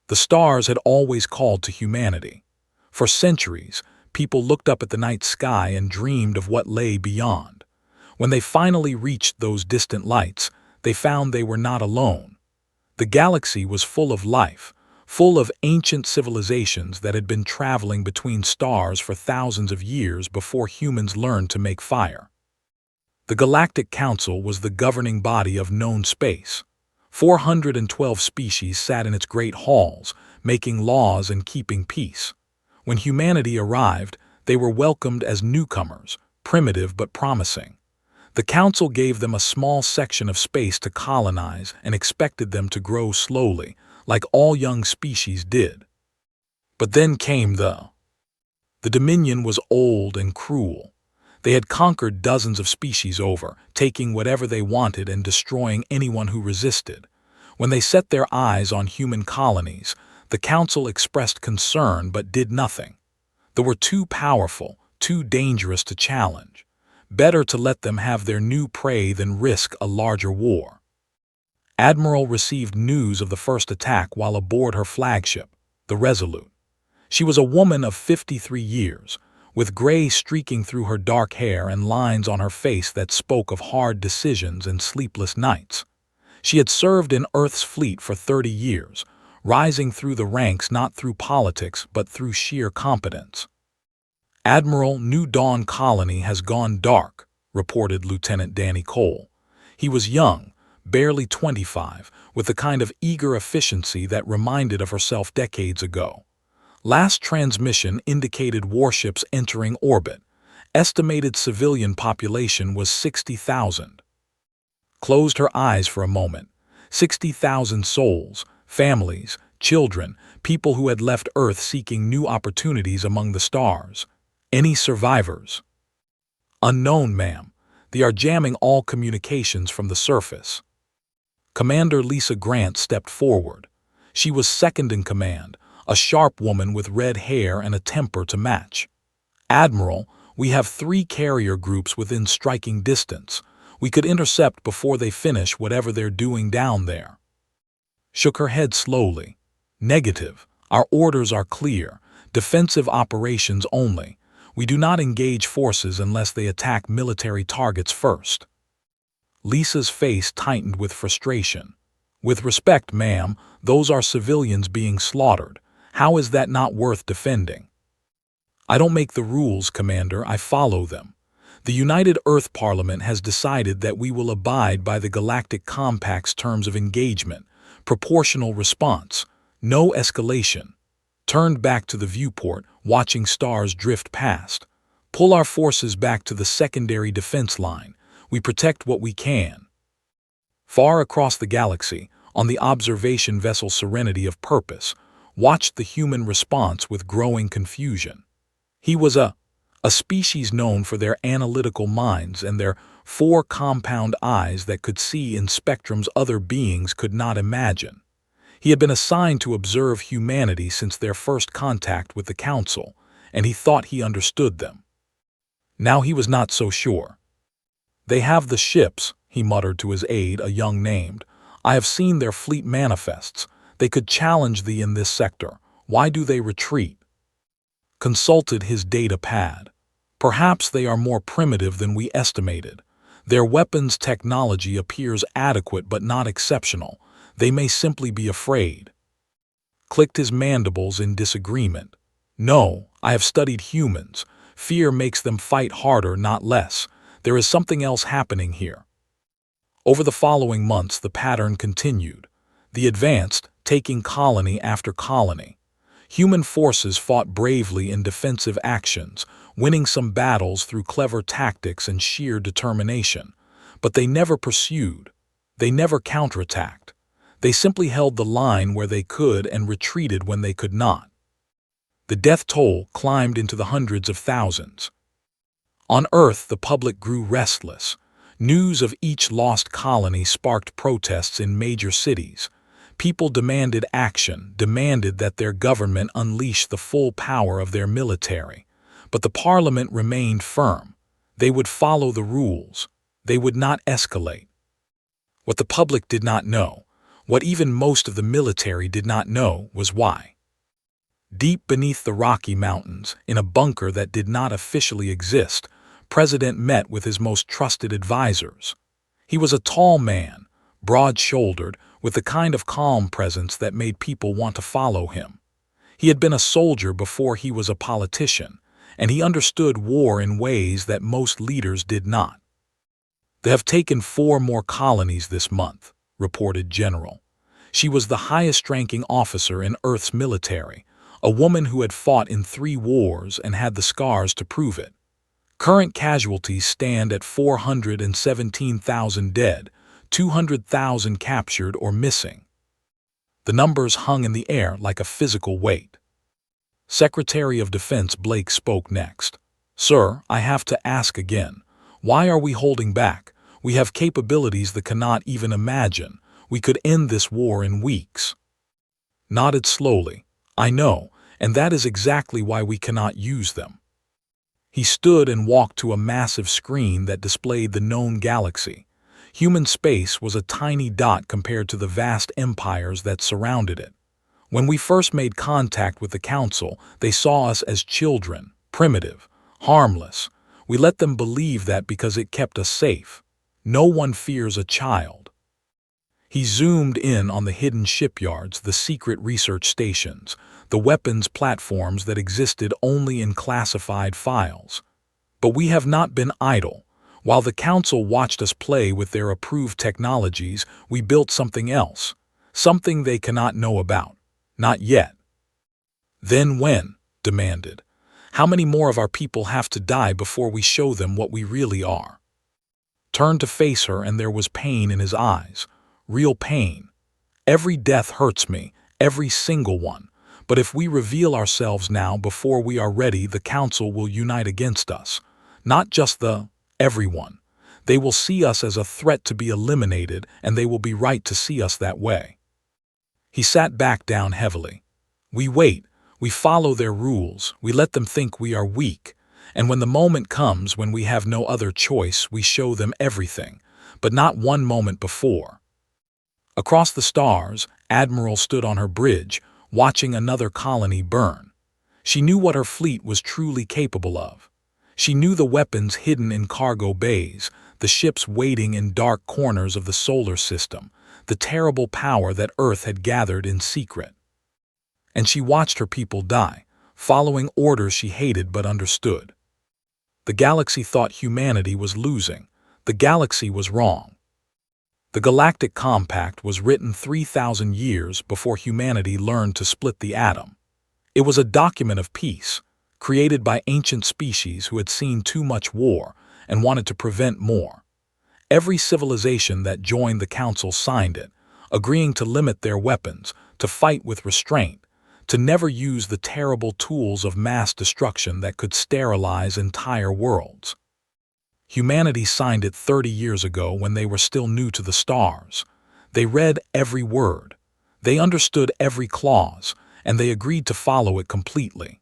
The stars had always called to humanity. For centuries, people looked up at the night sky and dreamed of what lay beyond. When they finally reached those distant lights, they found they were not alone. The galaxy was full of life, full of ancient civilizations that had been traveling between stars for thousands of years before humans learned to make fire. The Galactic Council was the governing body of known space. 412 species sat in its great halls, making laws and keeping peace. When humanity arrived, they were welcomed as newcomers, primitive but promising. The Council gave them a small section of space to colonize and expected them to grow slowly, like all young species did. But then came the Dominion was old and cruel. They had conquered dozens of species over, taking whatever they wanted and destroying anyone who resisted. When they set their eyes on human colonies, the Council expressed concern but did nothing. They were too powerful, too dangerous to challenge. Better to let them have their new prey than risk a larger war. Admiral received news of the first attack while aboard her flagship, the Resolute. She was a woman of 53 years, with gray streaking through her dark hair and lines on her face that spoke of hard decisions and sleepless nights. She had served in Earth's fleet for 30 years, rising through the ranks not through politics but through sheer competence. Admiral, New Dawn Colony has gone dark, reported Lieutenant Danny Cole. He was young, barely 25, with the kind of eager efficiency that reminded of herself decades ago. Last transmission indicated warships entering orbit. Estimated civilian population was 60,000. Closed her eyes for a moment. 60,000 souls, families, children, people who had left Earth seeking new opportunities among the stars. Any survivors? Unknown, ma'am. They are jamming all communications from the surface. Commander Lisa Grant stepped forward. She was second in command, a sharp woman with red hair and a temper to match. Admiral, we have 3 carrier groups within striking distance. We could intercept before they finish whatever they're doing down there. Shook her head slowly. Negative. Our orders are clear. Defensive operations only. We do not engage forces unless they attack military targets first. Lisa's face tightened with frustration. With respect, ma'am, those are civilians being slaughtered. How is that not worth defending? I don't make the rules, Commander, I follow them. The United Earth Parliament has decided that we will abide by the Galactic Compact's terms of engagement, proportional response, no escalation. Turned back to the viewport, watching stars drift past. Pull our forces back to the secondary defense line. We protect what we can. Far across the galaxy, on the observation vessel Serenity of Purpose, watched the human response with growing confusion. He was a species known for their analytical minds and their 4 compound eyes that could see in spectrums other beings could not imagine. He had been assigned to observe humanity since their first contact with the Council, and he thought he understood them. Now he was not so sure. They have the ships, he muttered to his aide, a young named. I have seen their fleet manifests. They could challenge thee in this sector. Why do they retreat? Consulted his data pad. Perhaps they are more primitive than we estimated. Their weapons technology appears adequate but not exceptional. They may simply be afraid. Clicked his mandibles in disagreement. No, I have studied humans. Fear makes them fight harder, not less. There is something else happening here. Over the following months, the pattern continued. The advanced, taking colony after colony. Human forces fought bravely in defensive actions, winning some battles through clever tactics and sheer determination. But they never pursued. They never counterattacked. They simply held the line where they could and retreated when they could not. The death toll climbed into the hundreds of thousands. On Earth, the public grew restless. News of each lost colony sparked protests in major cities. People demanded action, demanded that their government unleash the full power of their military. But the Parliament remained firm. They would follow the rules. They would not escalate. What the public did not know What even most of the military did not know was why. Deep beneath the Rocky Mountains, in a bunker that did not officially exist, President met with his most trusted advisors. He was a tall man, broad-shouldered, with the kind of calm presence that made people want to follow him. He had been a soldier before he was a politician, and he understood war in ways that most leaders did not. "They have taken 4 more colonies this month," reported General. She was the highest-ranking officer in Earth's military, a woman who had fought in 3 wars and had the scars to prove it. Current casualties stand at 417,000 dead, 200,000 captured or missing. The numbers hung in the air like a physical weight. Secretary of Defense Blake spoke next. "Sir, I have to ask again. Why are we holding back? We have capabilities that cannot even imagine. We could end this war in weeks." Nodded slowly. "I know, and that is exactly why we cannot use them." He stood and walked to a massive screen that displayed the known galaxy. Human space was a tiny dot compared to the vast empires that surrounded it. When we first made contact with the Council, they saw us as children, primitive, harmless. We let them believe that because it kept us safe. No one fears a child. He zoomed in on the hidden shipyards, the secret research stations, the weapons platforms that existed only in classified files. But we have not been idle. While the Council watched us play with their approved technologies, we built something else, something they cannot know about. Not yet. "Then when?" demanded. "How many more of our people have to die before we show them what we really are?" Turned to face her, and there was pain in his eyes. Real pain. "Every death hurts me, every single one. But if we reveal ourselves now before we are ready, the Council will unite against us. Not just everyone. They will see us as a threat to be eliminated, and they will be right to see us that way." He sat back down heavily. "We wait. We follow their rules. We let them think we are weak. And when the moment comes when we have no other choice, we show them everything, but not one moment before." Across the stars, Admiral stood on her bridge, watching another colony burn. She knew what her fleet was truly capable of. She knew the weapons hidden in cargo bays, the ships waiting in dark corners of the solar system, the terrible power that Earth had gathered in secret. And she watched her people die, following orders she hated but understood. The galaxy thought humanity was losing. The galaxy was wrong. The Galactic Compact was written 3,000 years before humanity learned to split the atom. It was a document of peace, created by ancient species who had seen too much war and wanted to prevent more. Every civilization that joined the Council signed it, agreeing to limit their weapons, to fight with restraint, to never use the terrible tools of mass destruction that could sterilize entire worlds. Humanity signed it 30 years ago when they were still new to the stars. They read every word. They understood every clause, and they agreed to follow it completely.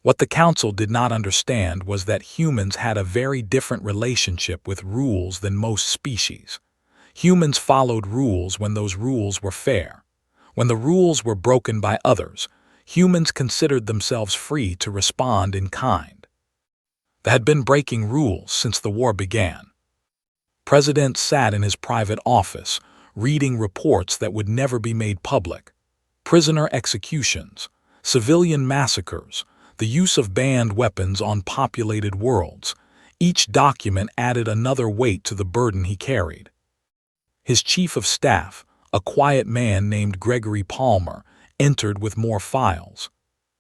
What the Council did not understand was that humans had a very different relationship with rules than most species. Humans followed rules when those rules were fair. When the rules were broken by others, humans considered themselves free to respond in kind. They had been breaking rules since the war began. President sat in his private office, reading reports that would never be made public. Prisoner executions, civilian massacres, the use of banned weapons on populated worlds. Each document added another weight to the burden he carried. His chief of staff, a quiet man named Gregory Palmer, entered with more files.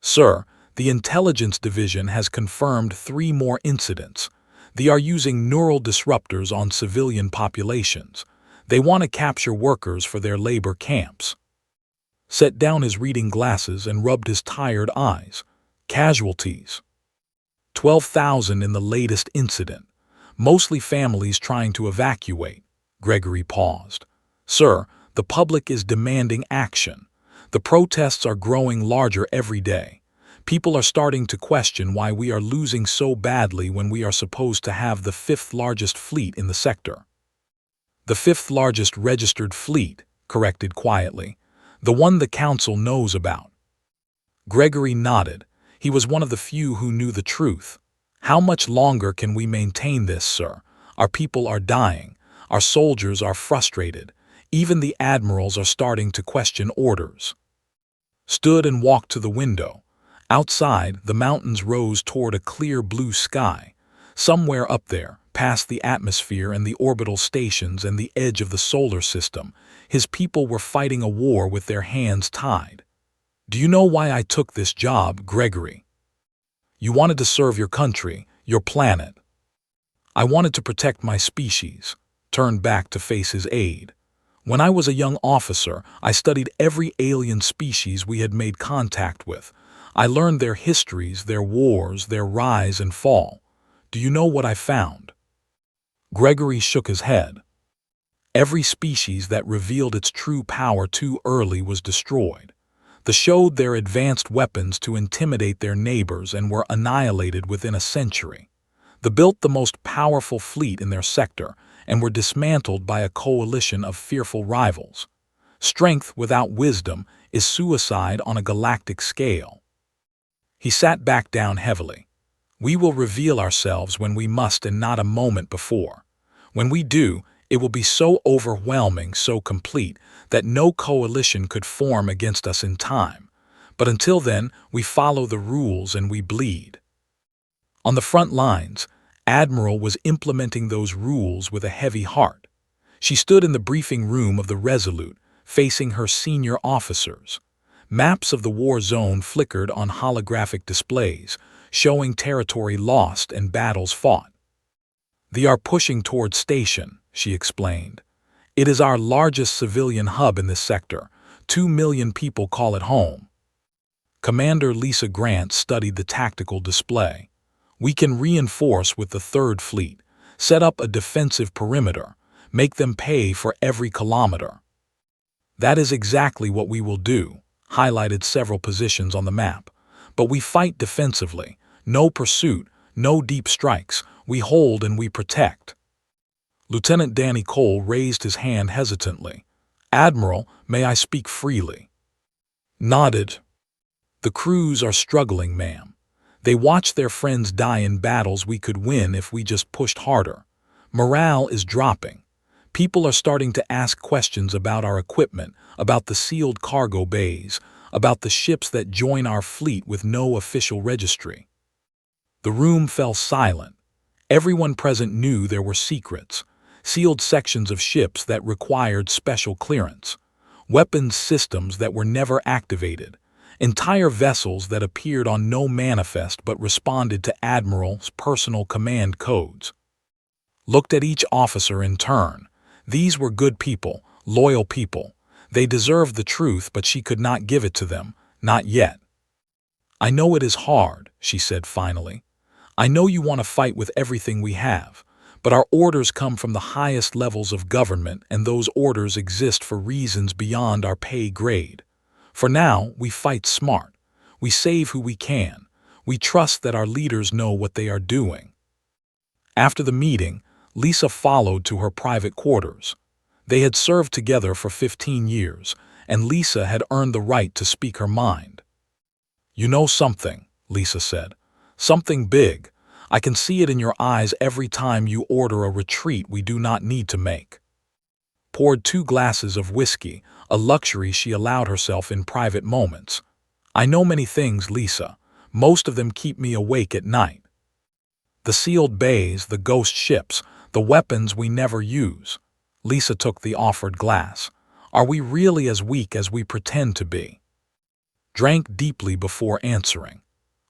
"Sir, the Intelligence Division has confirmed 3 more incidents. They are using neural disruptors on civilian populations. They want to capture workers for their labor camps." Set down his reading glasses and rubbed his tired eyes. "Casualties. 12,000 in the latest incident. Mostly families trying to evacuate." Gregory paused. "Sir, the public is demanding action. The protests are growing larger every day. People are starting to question why we are losing so badly when we are supposed to have the 5th largest fleet in the sector." "The 5th largest registered fleet," corrected quietly. The one the council knows about. Gregory nodded. He was one of the few who knew the truth. How much longer can we maintain this, sir? Our people are dying. Our soldiers are frustrated. Even the admirals are starting to question orders. Stood and walked to the window. Outside, the mountains rose toward a clear blue sky. Somewhere up there, past the atmosphere and the orbital stations and the edge of the solar system, his people were fighting a war with their hands tied. Do you know why I took this job, Gregory? You wanted to serve your country, your planet. I wanted to protect my species. Turned back to face his aide. When I was a young officer, I studied every alien species we had made contact with. I learned their histories, their wars, their rise and fall. Do you know what I found? Gregory shook his head. Every species that revealed its true power too early was destroyed. They showed their advanced weapons to intimidate their neighbors and were annihilated within a century. They built the most powerful fleet in their sector and were dismantled by a coalition of fearful rivals. Strength without wisdom is suicide on a galactic scale. He sat back down heavily. We will reveal ourselves when we must and not a moment before. When we do, it will be so overwhelming, so complete, that no coalition could form against us in time. But until then, we follow the rules and we bleed. On the front lines, Admiral was implementing those rules with a heavy heart. She stood in the briefing room of the Resolute, facing her senior officers. Maps of the war zone flickered on holographic displays, showing territory lost and battles fought. They are pushing toward station, she explained. It is our largest civilian hub in this sector. 2 million people call it home. Commander Lisa Grant studied the tactical display. We can reinforce with the 3rd Fleet, set up a defensive perimeter, make them pay for every kilometer. That is exactly what we will do, highlighted several positions on the map. But we fight defensively, no pursuit, no deep strikes, we hold and we protect. Lieutenant Danny Cole raised his hand hesitantly. Admiral, may I speak freely? Nodded. The crews are struggling, ma'am. They watch their friends die in battles we could win if we just pushed harder. Morale is dropping. People are starting to ask questions about our equipment, about the sealed cargo bays, about the ships that join our fleet with no official registry. The room fell silent. Everyone present knew there were secrets, sealed sections of ships that required special clearance, weapons systems that were never activated, entire vessels that appeared on no manifest but responded to Admiral's personal command codes. Looked at each officer in turn. These were good people, loyal people. They deserved the truth, but she could not give it to them, not yet. I know it is hard, she said finally. I know you want to fight with everything we have, but our orders come from the highest levels of government, and those orders exist for reasons beyond our pay grade. For now, we fight smart. We save who we can. We trust that our leaders know what they are doing. After the meeting, Lisa followed to her private quarters. They had served together for 15 years, and Lisa had earned the right to speak her mind. You know something, Lisa said. Something big. I can see it in your eyes every time you order a retreat we do not need to make. Poured 2 glasses of whiskey, a luxury she allowed herself in private moments. I know many things, Lisa. Most of them keep me awake at night. The sealed bays, the ghost ships, the weapons we never use. Lisa took the offered glass. Are we really as weak as we pretend to be? Drank deeply before answering.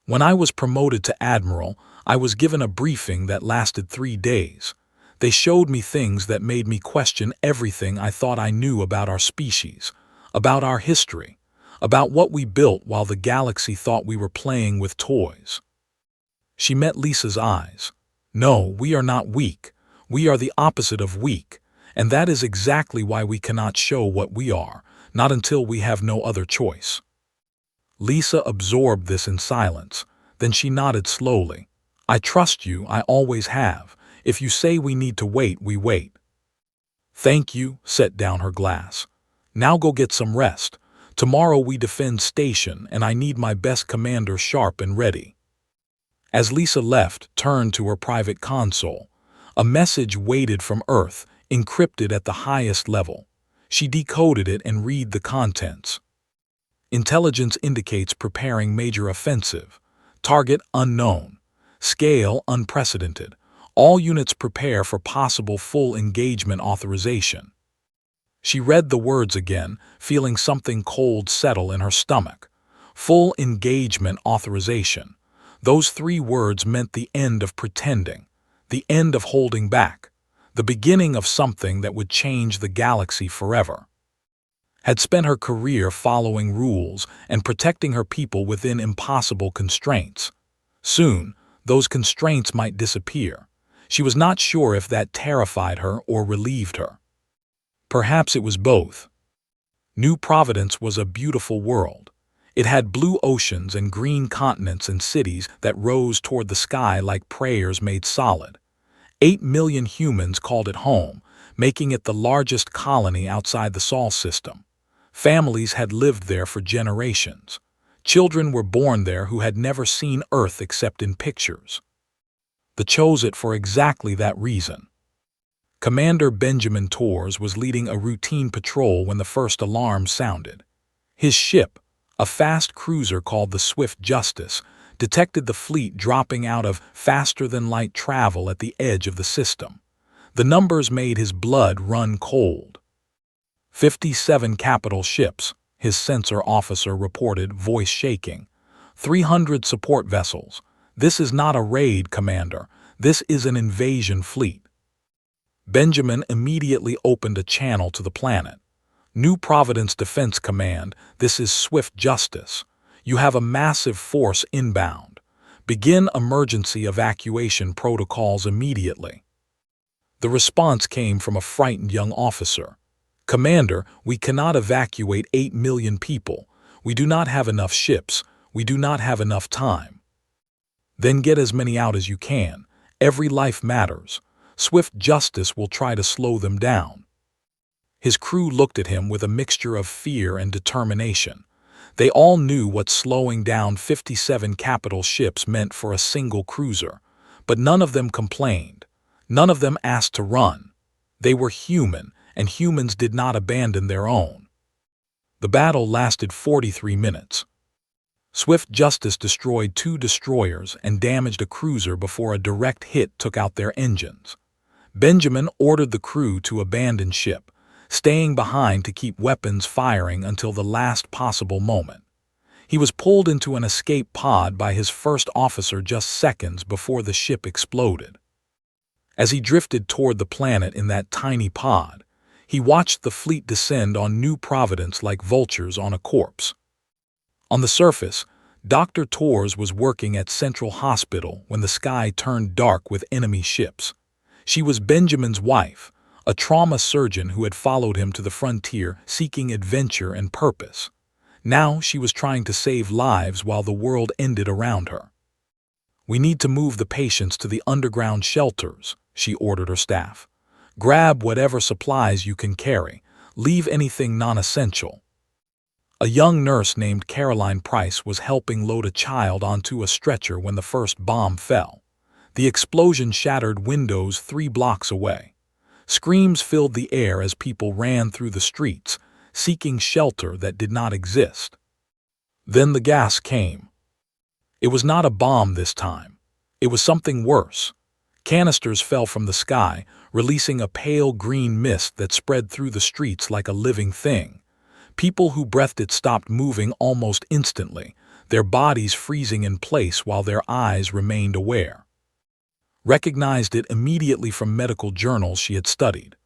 When I was promoted to Admiral, I was given a briefing that lasted 3 days. They showed me things that made me question everything I thought I knew about our species, about our history, about what we built while the galaxy thought we were playing with toys. She met Lisa's eyes. No, we are not weak. We are the opposite of weak, and that is exactly why we cannot show what we are, not until we have no other choice. Lisa absorbed this in silence. Then she nodded slowly. I trust you, I always have. If you say we need to wait, we wait. Thank you, set down her glass. Now go get some rest. Tomorrow we defend station, and I need my best commander sharp and ready." As Lisa left, turned to her private console. A message waited from Earth, encrypted at the highest level. She decoded it and read the contents. Intelligence indicates preparing major offensive. Target unknown. Scale unprecedented. All units prepare for possible full engagement authorization. She read the words again, feeling something cold settle in her stomach. Full engagement authorization. Those 3 words meant the end of pretending, the end of holding back, the beginning of something that would change the galaxy forever. Had spent her career following rules and protecting her people within impossible constraints. Soon, those constraints might disappear. She was not sure if that terrified her or relieved her. Perhaps it was both. New Providence was a beautiful world. It had blue oceans and green continents and cities that rose toward the sky like prayers made solid. 8 million humans called it home, making it the largest colony outside the Sol system. Families had lived there for generations. Children were born there who had never seen Earth except in pictures. They chose it for exactly that reason. Commander Benjamin Torres was leading a routine patrol when the first alarm sounded. His ship, a fast cruiser called the Swift Justice, detected the fleet dropping out of faster-than-light travel at the edge of the system. The numbers made his blood run cold. 57 capital ships, his sensor officer reported, voice shaking. 300 support vessels. This is not a raid, Commander. This is an invasion fleet. Benjamin immediately opened a channel to the planet. New Providence Defense Command, this is Swift Justice. You have a massive force inbound. Begin emergency evacuation protocols immediately. The response came from a frightened young officer. Commander, we cannot evacuate 8 million people. We do not have enough ships. We do not have enough time. Then get as many out as you can. Every life matters. Swift Justice will try to slow them down. His crew looked at him with a mixture of fear and determination. They all knew what slowing down 57 capital ships meant for a single cruiser, but none of them complained. None of them asked to run. They were human, and humans did not abandon their own. The battle lasted 43 minutes. Swift Justice destroyed 2 destroyers and damaged a cruiser before a direct hit took out their engines. Benjamin ordered the crew to abandon ship, staying behind to keep weapons firing until the last possible moment. He was pulled into an escape pod by his first officer just seconds before the ship exploded. As he drifted toward the planet in that tiny pod, he watched the fleet descend on New Providence like vultures on a corpse. On the surface, Dr. Torres was working at Central Hospital when the sky turned dark with enemy ships. She was Benjamin's wife, a trauma surgeon who had followed him to the frontier seeking adventure and purpose. Now she was trying to save lives while the world ended around her. "We need to move the patients to the underground shelters," she ordered her staff. "Grab whatever supplies you can carry. Leave anything non-essential." A young nurse named Caroline Price was helping load a child onto a stretcher when the first bomb fell. The explosion shattered windows 3 blocks away. Screams filled the air as people ran through the streets, seeking shelter that did not exist. Then the gas came. It was not a bomb this time. It was something worse. Canisters fell from the sky, releasing a pale green mist that spread through the streets like a living thing. People who breathed it stopped moving almost instantly, their bodies freezing in place while their eyes remained aware. Recognized it immediately from medical journals she had studied.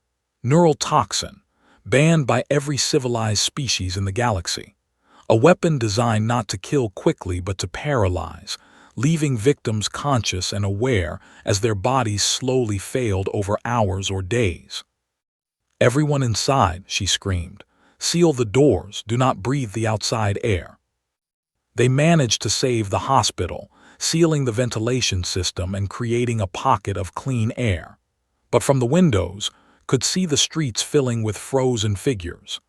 Neural toxin, banned by every civilized species in the galaxy. A weapon designed not to kill quickly but to paralyze, leaving victims conscious and aware as their bodies slowly failed over hours or days. "Everyone inside," she screamed. "Seal the doors, do not breathe the outside air." They managed to save the hospital, sealing the ventilation system and creating a pocket of clean air. But from the windows, could see the streets filling with frozen figures.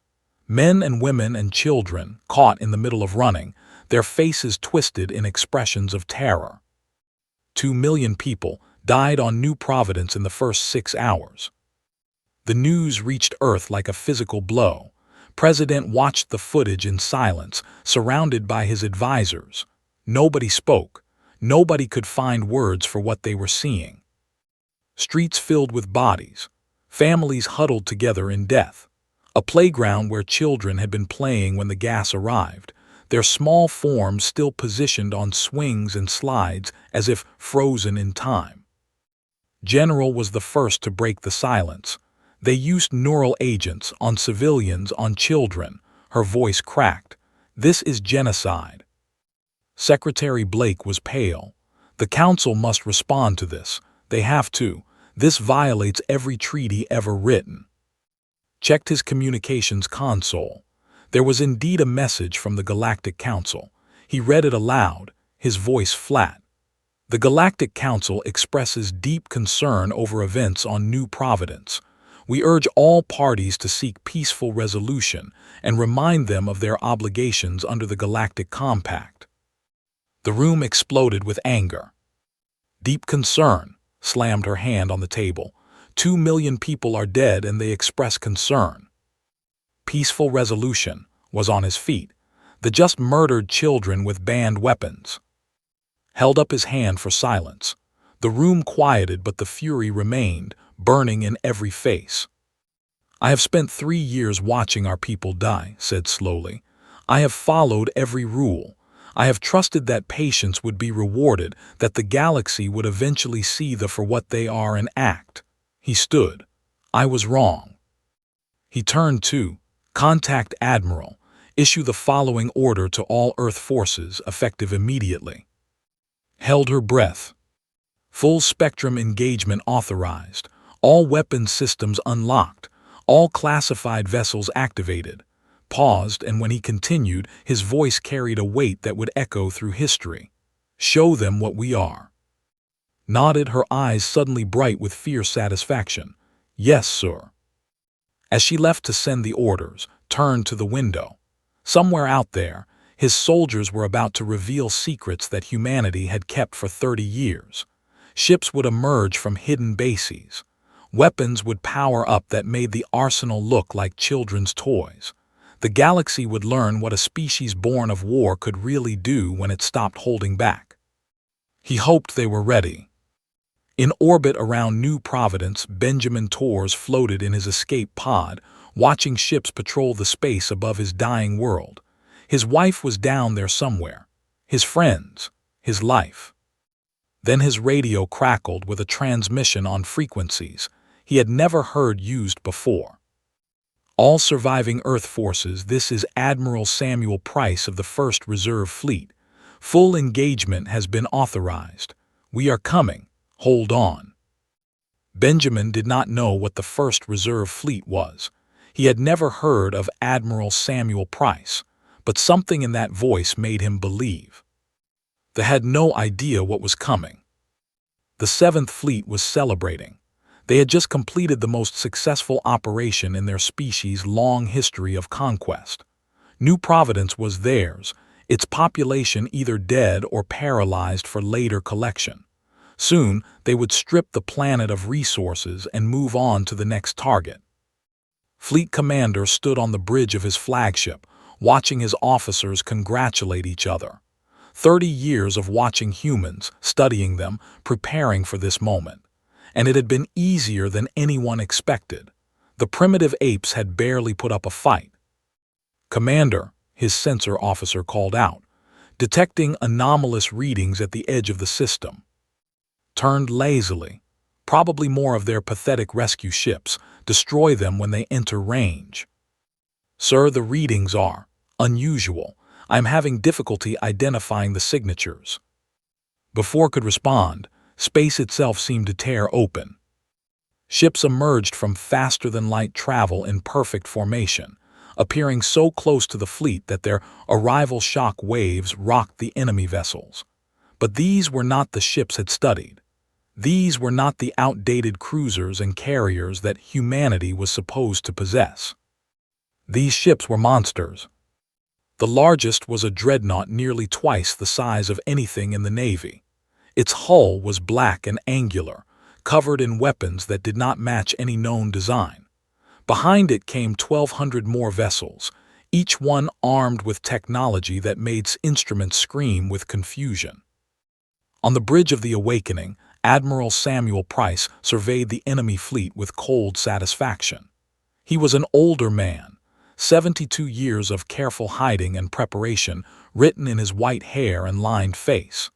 Men and women and children, caught in the middle of running, their faces twisted in expressions of terror. 2 million people died on New Providence in the first 6 hours. The news reached Earth like a physical blow. President watched the footage in silence, surrounded by his advisors. Nobody spoke. Nobody could find words for what they were seeing. Streets filled with bodies. Families huddled together in death. A playground where children had been playing when the gas arrived, their small forms still positioned on swings and slides as if frozen in time. General was the first to break the silence. They used neural agents on civilians, on children. Her voice cracked. This is genocide. Secretary Blake was pale. The council must respond to this. They have to. This violates every treaty ever written. Checked his communications console. There was indeed a message from the Galactic Council. He read it aloud, his voice flat. The Galactic Council expresses deep concern over events on New Providence. We urge all parties to seek peaceful resolution and remind them of their obligations under the Galactic Compact. The room exploded with anger. Deep concern, slammed her hand on the table. 2 million people are dead and they express concern. Peaceful resolution, was on his feet. The just murdered children with banned weapons. Held up his hand for silence. The room quieted, but the fury remained, burning in every face. I have spent 3 years watching our people die, said slowly. I have followed every rule. I have trusted that patience would be rewarded, that the galaxy would eventually see them for what they are and act. He stood. I was wrong. He turned to, contact Admiral, issue the following order to all Earth forces, effective immediately. Held her breath. Full spectrum engagement authorized, all weapons systems unlocked, all classified vessels activated. Paused, and when he continued, his voice carried a weight that would echo through history. Show them what we are. Nodded, her eyes suddenly bright with fierce satisfaction. Yes, sir. As she left to send the orders, turned to the window. Somewhere out there, his soldiers were about to reveal secrets that humanity had kept for 30 years. Ships would emerge from hidden bases. Weapons would power up that made the arsenal look like children's toys. The galaxy would learn what a species born of war could really do when it stopped holding back. He hoped they were ready. In orbit around New Providence, Benjamin Torres floated in his escape pod, watching ships patrol the space above his dying world. His wife was down there somewhere. His friends. His life. Then his radio crackled with a transmission on frequencies he had never heard used before. All surviving Earth forces, this is Admiral Samuel Price of the 1st Reserve Fleet. Full engagement has been authorized. We are coming. Hold on. Benjamin did not know what the 1st Reserve Fleet was. He had never heard of Admiral Samuel Price, but something in that voice made him believe. They had no idea what was coming. The 7th Fleet was celebrating. They had just completed the most successful operation in their species' long history of conquest. New Providence was theirs, its population either dead or paralyzed for later collection. Soon, they would strip the planet of resources and move on to the next target. Fleet Commander stood on the bridge of his flagship, watching his officers congratulate each other. 30 years of watching humans, studying them, preparing for this moment. And it had been easier than anyone expected. The primitive apes had barely put up a fight. Commander, his sensor officer called out, detecting anomalous readings at the edge of the system. Turned lazily. Probably more of their pathetic rescue ships. Destroy them when they enter range. Sir, the readings are unusual. I'm having difficulty identifying the signatures. Before could respond, space itself seemed to tear open. Ships emerged from faster-than-light travel in perfect formation, appearing so close to the fleet that their arrival shock waves rocked the enemy vessels. But these were not the ships had studied. These were not the outdated cruisers and carriers that humanity was supposed to possess. These ships were monsters. The largest was a dreadnought nearly twice the size of anything in the Navy. Its hull was black and angular, covered in weapons that did not match any known design. Behind it came 1,200 more vessels, each one armed with technology that made instruments scream with confusion. On the bridge of the Awakening, Admiral Samuel Price surveyed the enemy fleet with cold satisfaction. He was an older man, 72 years of careful hiding and preparation written in his white hair and lined face.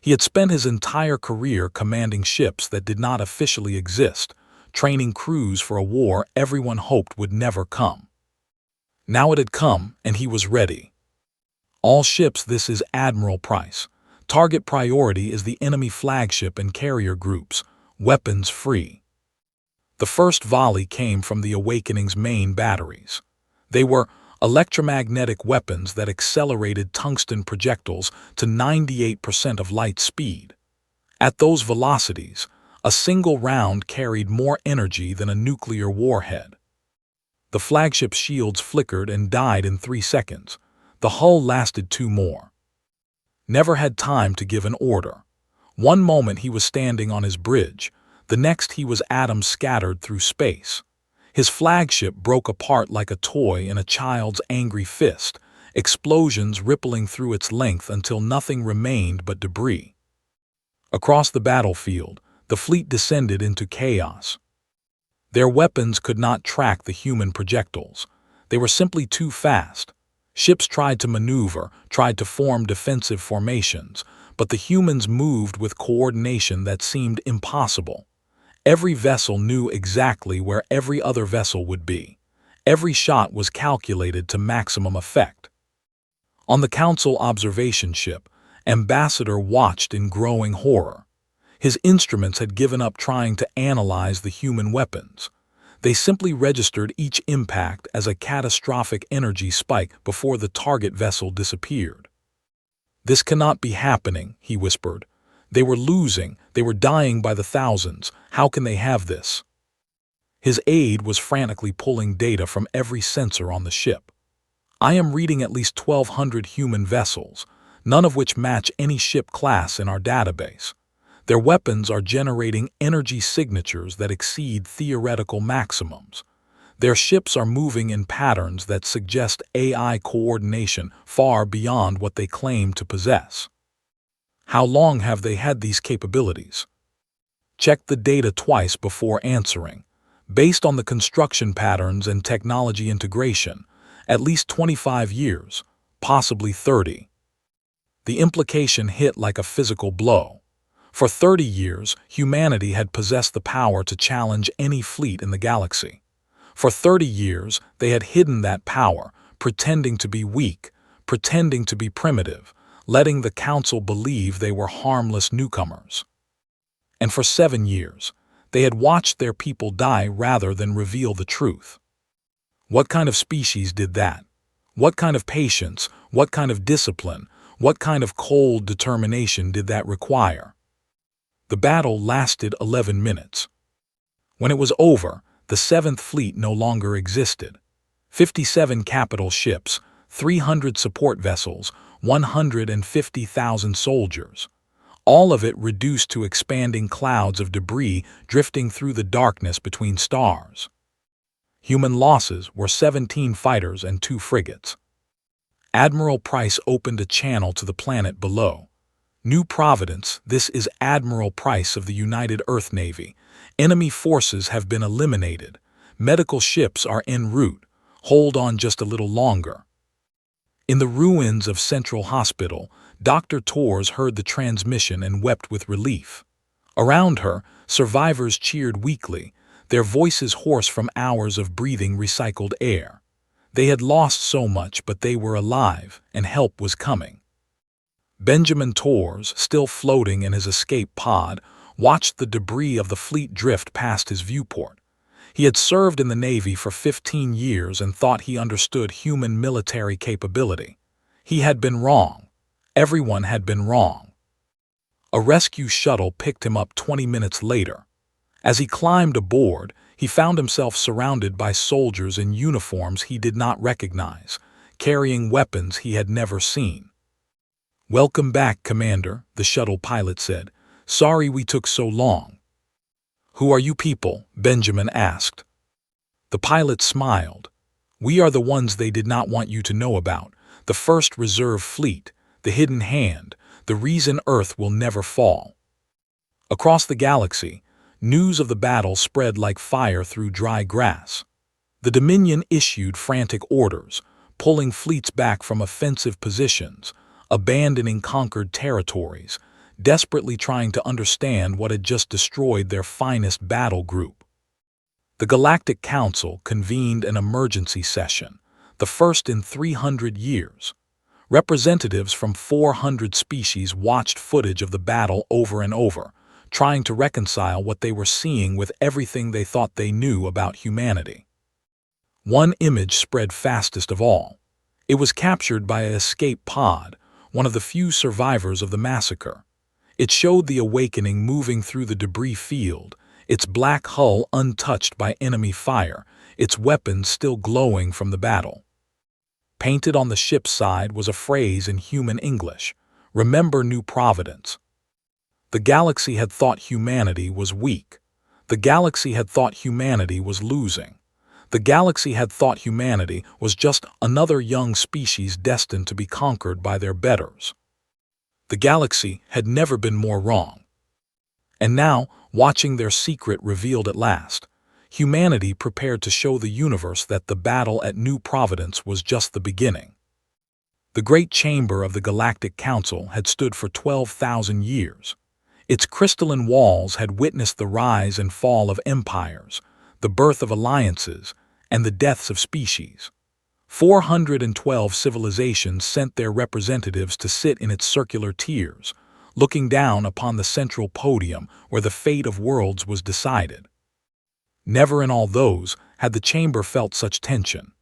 He had spent his entire career commanding ships that did not officially exist, training crews for a war everyone hoped would never come. Now it had come, and he was ready. All ships, this is Admiral Price. Target priority is the enemy flagship and carrier groups, weapons free. The first volley came from the Awakening's main batteries. They were electromagnetic weapons that accelerated tungsten projectiles to 98% of light speed. At those velocities, a single round carried more energy than a nuclear warhead. The flagship's shields flickered and died in 3 seconds. The hull lasted 2 more. Never had time to give an order. One moment he was standing on his bridge, the next he was atoms scattered through space. His flagship broke apart like a toy in a child's angry fist, explosions rippling through its length until nothing remained but debris. Across the battlefield, the fleet descended into chaos. Their weapons could not track the human projectiles. They were simply too fast. Ships tried to maneuver, tried to form defensive formations, but the humans moved with coordination that seemed impossible. Every vessel knew exactly where every other vessel would be. Every shot was calculated to maximum effect. On the Council observation ship, Ambassador watched in growing horror. His instruments had given up trying to analyze the human weapons. They simply registered each impact as a catastrophic energy spike before the target vessel disappeared. "This cannot be happening," he whispered. "They were losing, they were dying by the thousands. How can they have this?" His aide was frantically pulling data from every sensor on the ship. "I am reading at least 1,200 human vessels, none of which match any ship class in our database. Their weapons are generating energy signatures that exceed theoretical maximums. Their ships are moving in patterns that suggest AI coordination far beyond what they claim to possess. How long have they had these capabilities?" Check the data twice before answering. Based on the construction patterns and technology integration, at least 25 years, possibly 30. The implication hit like a physical blow. For 30 years, humanity had possessed the power to challenge any fleet in the galaxy. For 30 years, they had hidden that power, pretending to be weak, pretending to be primitive, letting the Council believe they were harmless newcomers. And for 7 years, they had watched their people die rather than reveal the truth. What kind of species did that? What kind of patience, what kind of discipline, what kind of cold determination did that require? The battle lasted 11 minutes. When it was over, the 7th Fleet no longer existed. 57 capital ships, 300 support vessels, 150,000 soldiers. All of it reduced to expanding clouds of debris drifting through the darkness between stars. Human losses were 17 fighters and 2 frigates. Admiral Price opened a channel to the planet below. "New Providence, this is Admiral Price of the United Earth Navy. Enemy forces have been eliminated. Medical ships are en route. Hold on just a little longer." In the ruins of Central Hospital, Dr. Torres heard the transmission and wept with relief. Around her, survivors cheered weakly, their voices hoarse from hours of breathing recycled air. They had lost so much, but they were alive, and help was coming. Benjamin Torres, still floating in his escape pod, watched the debris of the fleet drift past his viewport. He had served in the Navy for 15 years and thought he understood human military capability. He had been wrong. Everyone had been wrong. A rescue shuttle picked him up 20 minutes later. As he climbed aboard, He found himself surrounded by soldiers in uniforms he did not recognize, carrying weapons he had never seen. "Welcome back, Commander," the shuttle pilot said. "Sorry we took so long." "Who are you people?" Benjamin asked. The pilot smiled. "We are the ones they did not want you to know about, the First Reserve Fleet, the Hidden Hand, the reason Earth will never fall." Across the galaxy, news of the battle spread like fire through dry grass. The Dominion issued frantic orders, pulling fleets back from offensive positions, abandoning conquered territories, desperately trying to understand what had just destroyed their finest battle group. The Galactic Council convened an emergency session, the first in 300 years. Representatives from 400 species watched footage of the battle over and over, trying to reconcile what they were seeing with everything they thought they knew about humanity. One image spread fastest of all. It was captured by an escape pod, one of the few survivors of the massacre. It showed the Awakening moving through the debris field, its black hull untouched by enemy fire, its weapons still glowing from the battle. Painted on the ship's side was a phrase in human English: "Remember New Providence." The galaxy had thought humanity was weak. The galaxy had thought humanity was losing. The galaxy had thought humanity was just another young species destined to be conquered by their betters. The galaxy had never been more wrong. And now, watching their secret revealed at last, humanity prepared to show the universe that the battle at New Providence was just the beginning. The great chamber of the Galactic Council had stood for 12,000 years. Its crystalline walls had witnessed the rise and fall of empires, the birth of alliances, and the deaths of species. 412 civilizations sent their representatives to sit in its circular tiers, looking down upon the central podium where the fate of worlds was decided. Never in all those had the chamber felt such tension.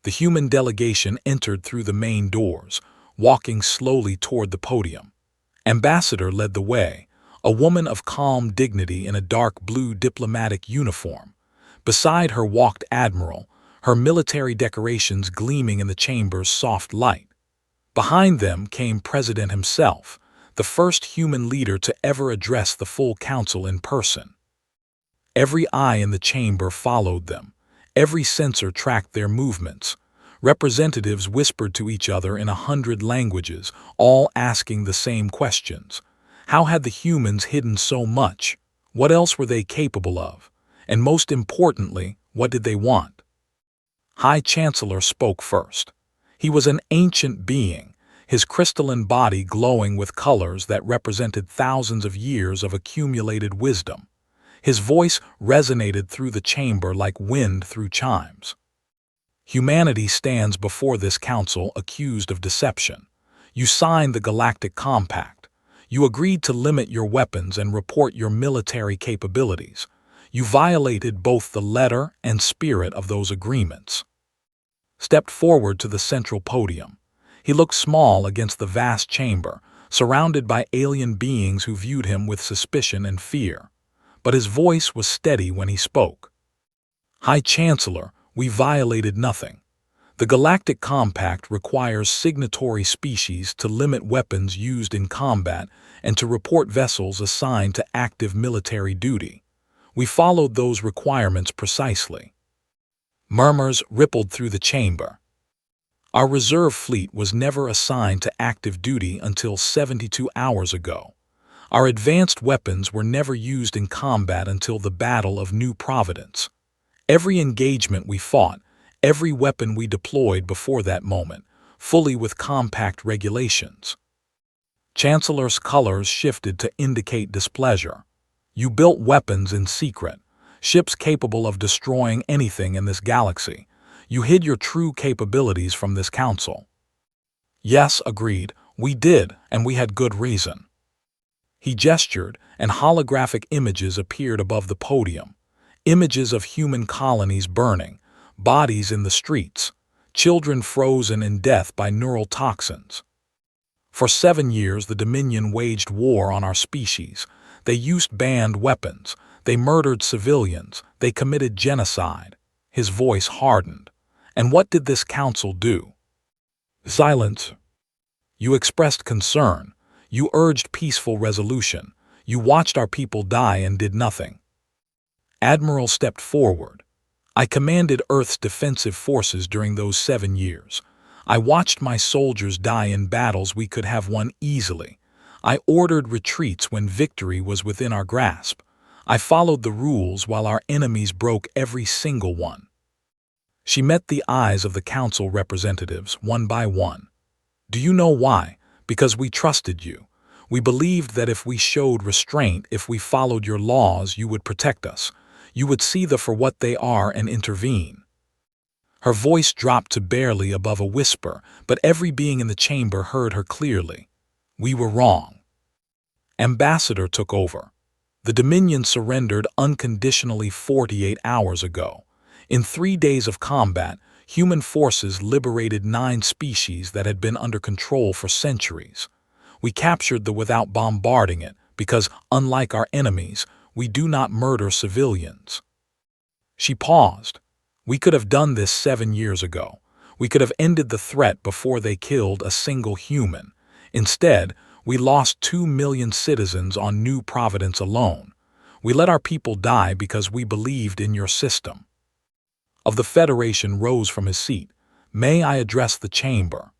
The human delegation entered through the main doors, walking slowly toward the podium. Ambassador led the way, a woman of calm dignity in a dark blue diplomatic uniform. Beside her walked Admiral, her military decorations gleaming in the chamber's soft light. Behind them came President himself, the first human leader to ever address the full council in person. Every eye in the chamber followed them. Every sensor tracked their movements. Representatives whispered to each other in 100 languages, all asking the same questions. How had the humans hidden so much? What else were they capable of? And most importantly, what did they want? High Chancellor spoke first. He was an ancient being, his crystalline body glowing with colors that represented thousands of years of accumulated wisdom. His voice resonated through the chamber like wind through chimes. Humanity stands before this council accused of deception. You signed the Galactic Compact. You agreed to limit your weapons and report your military capabilities. You violated both the letter and spirit of those agreements. Stepped forward to the central podium. He looked small against the vast chamber, surrounded by alien beings who viewed him with suspicion and fear. But his voice was steady when he spoke. High Chancellor, we violated nothing. The Galactic Compact requires signatory species to limit weapons used in combat and to report vessels assigned to active military duty. We followed those requirements precisely. Murmurs rippled through the chamber. Our reserve fleet was never assigned to active duty until 72 hours ago. Our advanced weapons were never used in combat until the Battle of New Providence. Every engagement we fought, every weapon we deployed before that moment, fully with compact regulations. Chancellor's colors shifted to indicate displeasure. You built weapons in secret, ships capable of destroying anything in this galaxy. You hid your true capabilities from this council. Yes, agreed, we did, and we had good reason. He gestured, and holographic images appeared above the podium. Images of human colonies burning, bodies in the streets, children frozen in death by neural toxins. For 7 years the Dominion waged war on our species. They used banned weapons. They murdered civilians. They committed genocide. His voice hardened. And what did this council do? Silence. You expressed concern. You urged peaceful resolution. You watched our people die and did nothing. Admiral stepped forward. I commanded Earth's defensive forces during those 7 years. I watched my soldiers die in battles we could have won easily. I ordered retreats when victory was within our grasp. I followed the rules while our enemies broke every single one. She met the eyes of the council representatives one by one. Do you know why? Because we trusted you. We believed that if we showed restraint, if we followed your laws, you would protect us. You would see them for what they are and intervene. Her voice dropped to barely above a whisper, but every being in the chamber heard her clearly. We were wrong. Ambassador took over. The Dominion surrendered unconditionally 48 hours ago. In 3 days of combat, human forces liberated 9 species that had been under control for centuries. We captured them without bombarding it because, unlike our enemies, we do not murder civilians. She paused. We could have done this 7 years ago. We could have ended the threat before they killed a single human. Instead, we lost 2 million citizens on New Providence alone. We let our people die because we believed in your system. Of the Federation rose from his seat. May I address the chamber?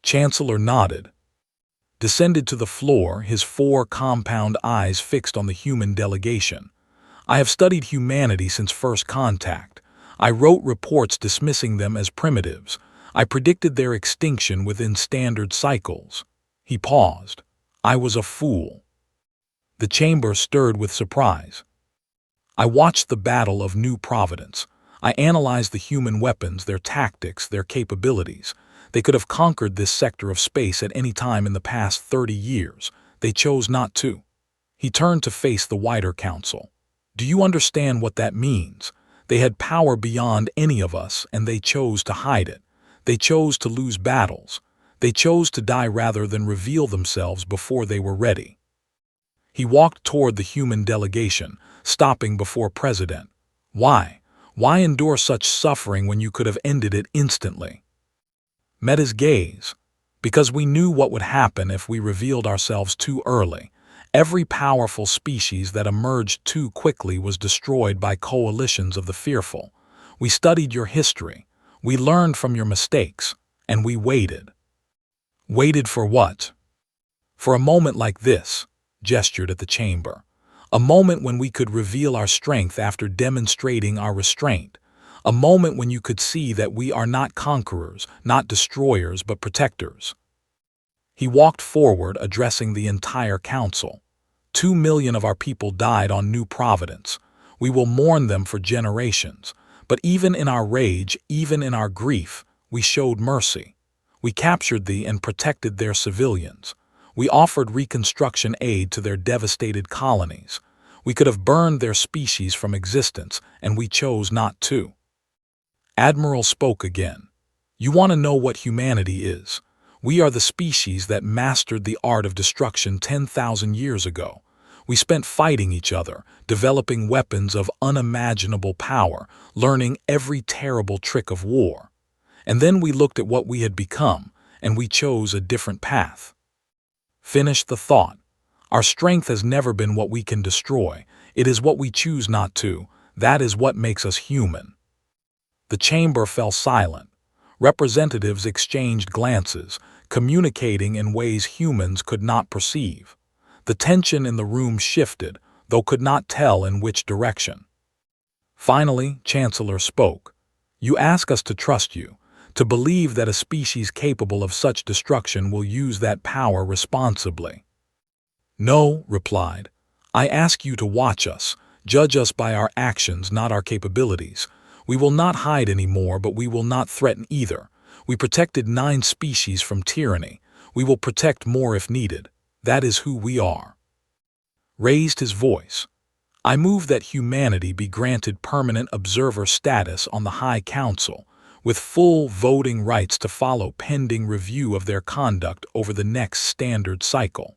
Chancellor nodded. Descended to the floor, his 4 compound eyes fixed on the human delegation. I have studied humanity since first contact. I wrote reports dismissing them as primitives. I predicted their extinction within standard cycles. He paused. I was a fool. The chamber stirred with surprise. I watched the Battle of New Providence. I analyzed the human weapons, their tactics, their capabilities. They could have conquered this sector of space at any time in the past 30 years. They chose not to. He turned to face the wider council. Do you understand what that means? They had power beyond any of us, and they chose to hide it. They chose to lose battles. They chose to die rather than reveal themselves before they were ready. He walked toward the human delegation, stopping before President. Why? Why endure such suffering when you could have ended it instantly? Met his gaze. Because we knew what would happen if we revealed ourselves too early. Every powerful species that emerged too quickly was destroyed by coalitions of the fearful. We studied your history. We learned from your mistakes. And we waited. Waited for what? For a moment like this, gestured at the chamber. A moment when we could reveal our strength after demonstrating our restraint. A moment when you could see that we are not conquerors, not destroyers, but protectors. He walked forward, addressing the entire council. 2 million of our people died on New Providence. We will mourn them for generations. But even in our rage, even in our grief, we showed mercy. We captured thee and protected their civilians. We offered reconstruction aid to their devastated colonies. We could have burned their species from existence, and we chose not to. Admiral spoke again. You want to know what humanity is? We are the species that mastered the art of destruction 10,000 years ago. We spent fighting each other, developing weapons of unimaginable power, learning every terrible trick of war. And then we looked at what we had become, and we chose a different path. Finish the thought. Our strength has never been what we can destroy. It is what we choose not to. That is what makes us human. The chamber fell silent. Representatives exchanged glances, communicating in ways humans could not perceive. The tension in the room shifted, though could not tell in which direction. Finally, Chancellor spoke. You ask us to trust you, to believe that a species capable of such destruction will use that power responsibly. No, replied. I ask you to watch us, judge us by our actions, not our capabilities. We will not hide anymore, but we will not threaten either. We protected 9 species from tyranny. We will protect more if needed. That is who we are. Raised his voice. I move that humanity be granted permanent observer status on the High Council, with full voting rights to follow pending review of their conduct over the next standard cycle.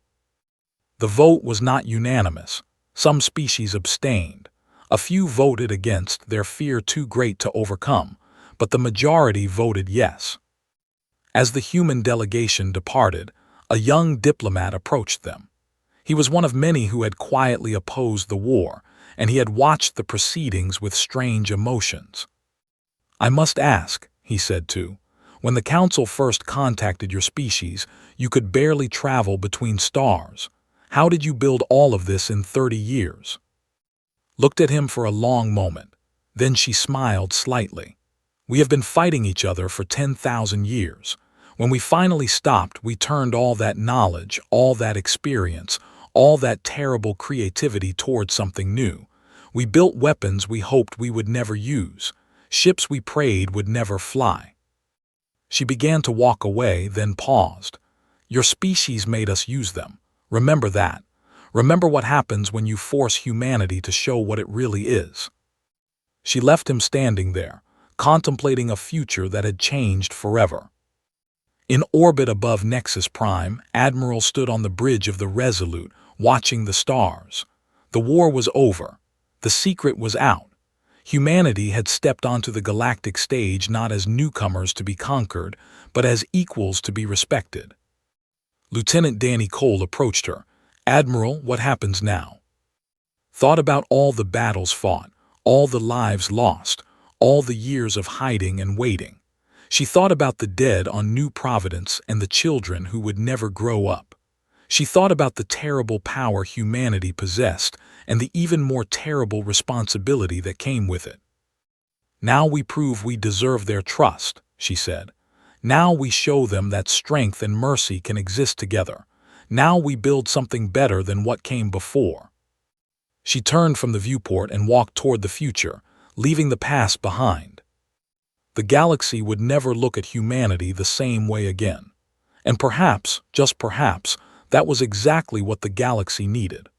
The vote was not unanimous. Some species abstained. A few voted against, their fear too great to overcome, but the majority voted yes. As the human delegation departed, a young diplomat approached them. He was one of many who had quietly opposed the war, and he had watched the proceedings with strange emotions. "I must ask," he said too, "when the Council first contacted your species, you could barely travel between stars. How did you build all of this in 30 years? Looked at him for a long moment. Then she smiled slightly. "We have been fighting each other for 10,000 years. When we finally stopped, we turned all that knowledge, all that experience, all that terrible creativity toward something new. We built weapons we hoped we would never use, ships we prayed would never fly." She began to walk away, then paused. "Your species made us use them. Remember that. Remember what happens when you force humanity to show what it really is." She left him standing there, contemplating a future that had changed forever. In orbit above Nexus Prime, Admiral stood on the bridge of the Resolute, watching the stars. The war was over. The secret was out. Humanity had stepped onto the galactic stage not as newcomers to be conquered, but as equals to be respected. Lieutenant Danny Cole approached her. "Admiral, what happens now?" Thought about all the battles fought, all the lives lost, all the years of hiding and waiting. She thought about the dead on New Providence and the children who would never grow up. She thought about the terrible power humanity possessed and the even more terrible responsibility that came with it. "Now we prove we deserve their trust," she said. "Now we show them that strength and mercy can exist together. Now we build something better than what came before." She turned from the viewport and walked toward the future, leaving the past behind. The galaxy would never look at humanity the same way again. And perhaps, just perhaps, that was exactly what the galaxy needed.